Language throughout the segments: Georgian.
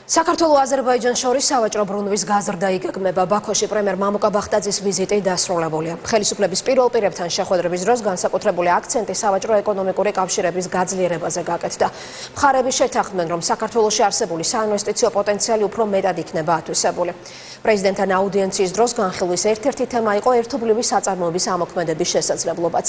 საქართველოს აზერბაიჯანს შორის სავაჭრო ბრუნვის გაზრდა იგეგმება. ბაქოში პრემიერ მამუკა ბახტაძის ვიზიტი დასრულებულია. ხელისუფლების პირველ პირებთან შეხვედრების დროს განსაკუთრებული აქცენტი სავაჭრო-ეკონომიკური კავშირების გაძლიერებაზე გაკეთდა. მხარები შეთანხმდნენ, რომ საქართველოში არსებული საინვესტიციო პოტენციალი უფრო მეტად იქნება ათვისებული. პრეზიდენტთან აუდიენციის დროს განხილვის ერთ-ერთი თემა იყო ერთობლივი საწარმოების ამოქმედების შესაძლებლობაც.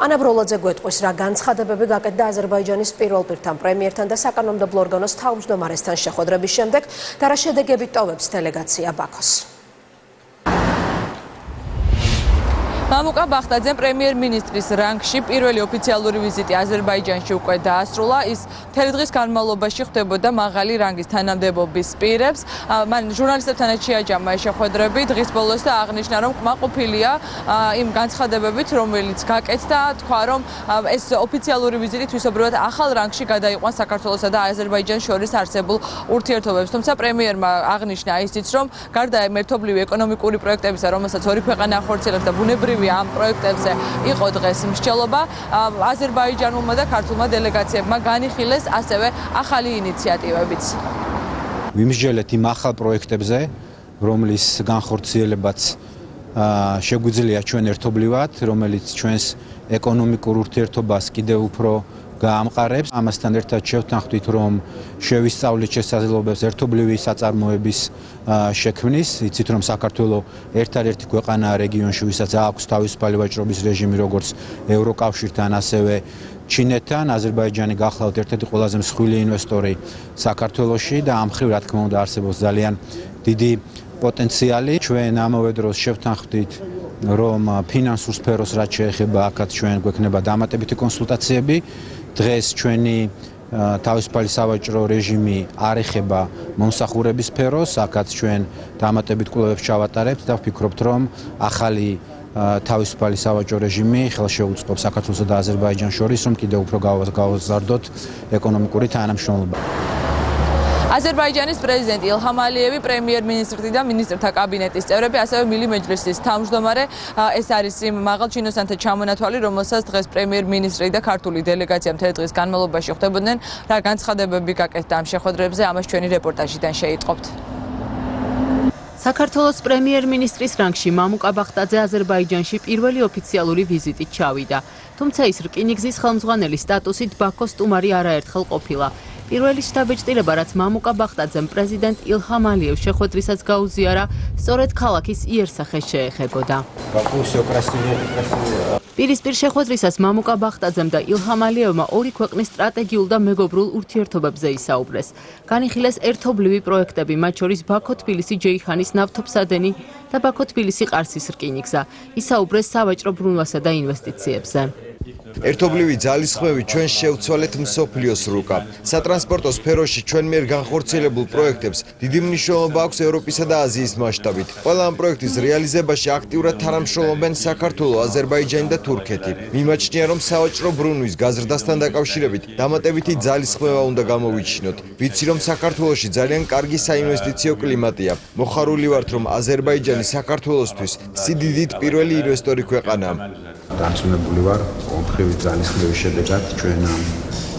ანა ბროლაძე გვეტყვის, რა განცხადებები გაკეთდა აზერბაიჯანის პირველ პირთან, პრემიერთან და საკანონმდებლო ორგანოს თავმჯდომარესთან შეხვედრების შემდეგ და რა შედეგებით ტოვებს დელეგაცია ბაქოს. მამუკა ბახტაძემ პრემიერ-მინისტრის რანგში პირველი ოფიციალური ვიზიტი აზერბაიჯანში უკვე დაასრულა. ის მთელი დღის განმავლობაში ხვდებოდა მაღალი რანგის თანამდებობის პირებს. მან ჟურნალისტებთან შეაჯამა ეს შეხვედრები დღის ბოლოს და აღნიშნა, რომ კმაყოფილია იმ განცხადებებით, რომელიც გაკეთდა, თქვა, რომ ეს ოფიციალური ვიზიტი თვისობრივად ახალ რანგში გადაიყვანს საქართველოსა და აზერბაიჯანს შორის არსებულ ურთიერთობებს. თუმცა პრემიერმა აღნიშნა ისიც, რომ გარდა ერთობლივი ეკონომიკური პროექტებისა, რომელსაც ორი ქვეყანა ახორციელებს და ბუნებრივი ამ პროექტებზე იყო დღეს მსჯელობა, აზერბაიჯანულმა და ქართულმა დელეგაციებმა განიხილეს ასევე ახალი ინიციატივებიც. ვიმსჯელეთ იმ ახალ პროექტებზე, რომლის განხორციელებაც შეგვიძლია ჩვენ ერთობლივად, რომელიც ჩვენს ეკონომიკურ ურთიერთობას კიდევ უფრო გაამყარებს. ამასთან ერთად შევთანხმდით, რომ შევისწავლით შესაძლებლობებს ერთობლივი საწარმოების შექმნის. იცით, რომ საქართველოს ერთადერთი ქვეყანაა რეგიონში, ვისაც აქვს თავისუფალი ვაჭრობის რეჟიმი, როგორც ევროკავშირთან, ასევე ჩინეთთან. აზერბაიჯანი გახლავთ ერთ-ერთი ყველაზე მსხვილი ინვესტორი საქართველოში და ამ მხრივ, რა თქმა უნდა, არსებობს ძალიან დიდი პოტენციალი. ჩვენ ამავე დროს შევთანხმდით, რომ ფინანსურ სფეროს რაც შეეხება, აქაც ჩვენ გვექნება დამატებითი კონსულტაციები. დღეს ჩვენი თავისუფალი სავაჭრო რეჟიმი არ ეხება მომსახურების სფეროს, აქაც ჩვენ დამატებით კვლევებს ჩავატარებთ და ვფიქრობთ, რომ ახალი თავისუფალი სავაჭრო რეჟიმი ხელშეუწყობს საქართველოსა და აზერბაიჯანს შორის, რომ კიდევ უფრო გავაზარდოთ ეკონომიკური თანამშრომლობა. აზერბაიჯანის პრეზიდენტი ილჰამ ალიევი, პრემიერ-მინისტრი და მინისტრთა კაბინეტის წევრები, ასევე მილი მეჯლისის თავმჯდომარე, ეს არის იმ მაღალჩინოსანთა ჩამონათვალი, რომელსაც დღეს პრემიერ-მინისტრი და ქართული დელეგაცია მთელი დღის განმავლობაში ხვდებოდნენ. რა განცხადებები გაკეთდა ამ შეხვედრებზე, ამას ჩვენი რეპორტაჟიდან შეიტყობთ. საქართველოს პრემიერ-მინისტრის რანგში მამუკა ბახტაძე აზერბაიჯანში პირველი ოფიციალური ვიზიტით ჩავიდა. თუმცა ის რკინიგზის ხელმძღვანელის სტატუსით ბაქოს სტუმარი არაერთხელ ყოფილა. პირველი შთაბეჭდილება, რაც მამუკა ბახტაძემ პრეზიდენტ ილჰამ ალიევს შეხვედრისას გაუზიარა, სწორედ ქალაქის იერსახეს შეეხებოდა. პირისპირ შეხვედრისას მამუკა ბახტაძემ და ილჰამ ალიევმა ორი ქვეყნის სტრატეგიულ და მეგობრულ ურთიერთობებზე ისაუბრეს. განიხილეს ერთობლივი პროექტები, მათ შორის ბაქო-თბილისი-ჯეიჰანის ნავთობსადენი და ბაქო-თბილისი-ყარსის რკინიგზა. ისაუბრეს სავაჭრო ბრუნვასა და ინვესტიციებზე. ერთობლივი ძალისხმევი ჩვენ შევცვალეთ მსოფლიოს რუკა. სატრანსპორტო სფეროში ჩვენ მიერ განხორციელებულ პროექტებს დიდი მნიშვნელობა აქვს ევროპისა და აზიის მასშტაბით. ყველა ამ პროექტის რეალიზებაში აქტიურად თანამშრომლობენ საქართველო, აზერბაიჯანი და თურქეთი. მიმაჩნია, რომ სავაჭრო ბრუნვის გაზრდასთან დაკავშირებით დამატებითი ძალისხმევა უნდა გამოვიჩინოთ. ვიცი, რომ საქართველოში ძალიან კარგი საინვესტიციო კლიმატია. მოხარული ვართ, რომ აზერბაიჯანი საქართველოსთვის სიდიდით პირველი ინვესტორი ქვეყანაა. დარწმუნებული ვარ, ომხრივი ძალისხმევის შედეგად ჩვენ ამ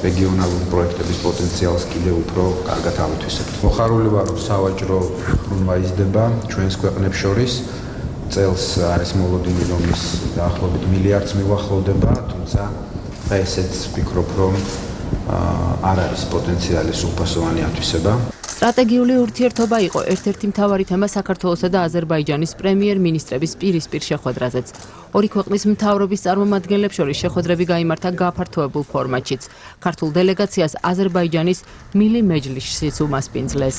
რეგიონალურ პროექტების პოტენციალს კიდევ უფრო კარგად ავთვისებთ. მოხარული ვარ, რომ სავაჭრო ბრუნვა იზრდება ჩვენს ქვეყნებს შორის. წელს არის მოლოდინი, რომ ის დაახლოებით მილიარდს მიუახლოვდება, თუმცა ესეც ვფიქრობ, რომ არ არის პოტენციალის უფასოვანი ათვისება. სტრატეგიული ურთიერთობა იყო ერთ-ერთი მთავარი თემა საქართველოსა და აზერბაიჯანის პრემიერ-მინისტრების პირისპირ შეხვედრაზეც. ორი ქვეყნის მთავრობის წარმომადგენლებს შორის შეხვედრები გაიმართა გაფართოებულ ფორმატშიც. ქართულ დელეგაციას აზერბაიჯანის მილი მეჯლისიც უმასპინძლეს.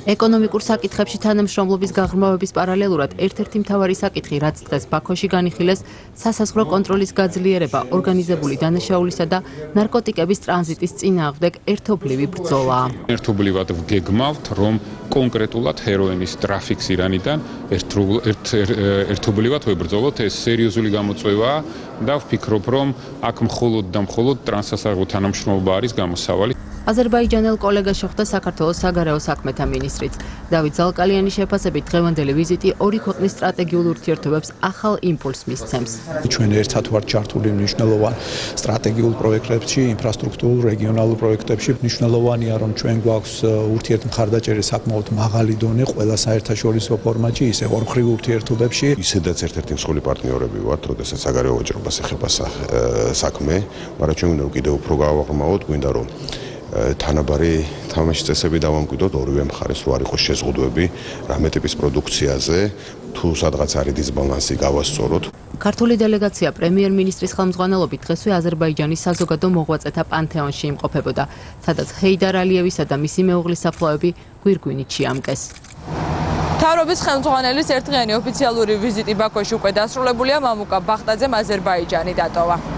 ეკონომიკურ საკითხებში თანამშრომლობის გაღრმავების პარალელურად ერთ-ერთი მთავარი საკითხი, რაც დღეს ბაქოში განიხილეს, სასაზღვრო კონტროლის გაძლიერება, ორგანიზებული დანაშაულისა და ნარკოტიკების ტრანზიტის წინააღმდეგ ერთობლივი ბრძოლაა. ერთობლივად ვგეგმავთ, რომ კონკრეტულად ჰეროინის ტრაფიქს ირანიდან ერთობლივად ვებრძოლოთ. ეს სერიოზული გამოწვევაა და ვფიქრობ, რომ აქ მხოლოდ და მხოლოდ ტრანსსასაზღვრო თანამშრომლობა არის გამოსავალი. აზერბაიჯანელ კოლეგას შეხვდა საქართველოს საგარეო საქმეთა მინისტრიც. დავით ზალკალიანის შეფასებით დღევანდელი ვიზიტი ორი ქვეყნის სტრატეგიულ ურთიერთობებს ახალ იმპულსს მისცემს. ჩვენ ერთად ვართ ჩართული მნიშვნელოვან სტრატეგიულ პროექტებში, ინფრასტრუქტურულ, რეგიონალურ პროექტებში. მნიშვნელოვანია, რომ ჩვენ გვაქვს ურთიერთმხარდაჭერის საკმაოდ მაღალი დონე ყველა საერთაშორისო ფორმატში, ისე ორმხრივ ურთიერთობებში. ისედაც ერთ-ერთი მსხვილი პარტნიორები ვართ, როდესაც საგარეო ვაჭრობას ეხება საქმე, მაგრამ ჩვენ უნდა კიდევ უფრო გავაღრმავოთ, გვინდა რომ თანაბარი თამაშის წესები დავამკვიდროთ ორივე მხარეს, რო არ იყოს შეზღუდვები რამე ტიპის პროდუქციაზე, თუ სადღაც არის დისბალანსი გავასწოროთ. ქართული დელეგაცია პრემიერ-მინისტრის ხელმძღვანელობით დღესვე აზერბაიჯანის საზოგადო მოღვაწეთა პანთეონში იმყოფებოდა, სადაც ჰეიდარ ალიევისა და მისი მეუღლის საფლავები გვირგვინით შეამკეს. მთავრობის ხელმძღვანელის ერთდღიანი ოფიციალური ვიზიტი ბაქოში უკვე დასრულებულია, მამუკა ბახტაძემ აზერბაიჯანი დატოვა.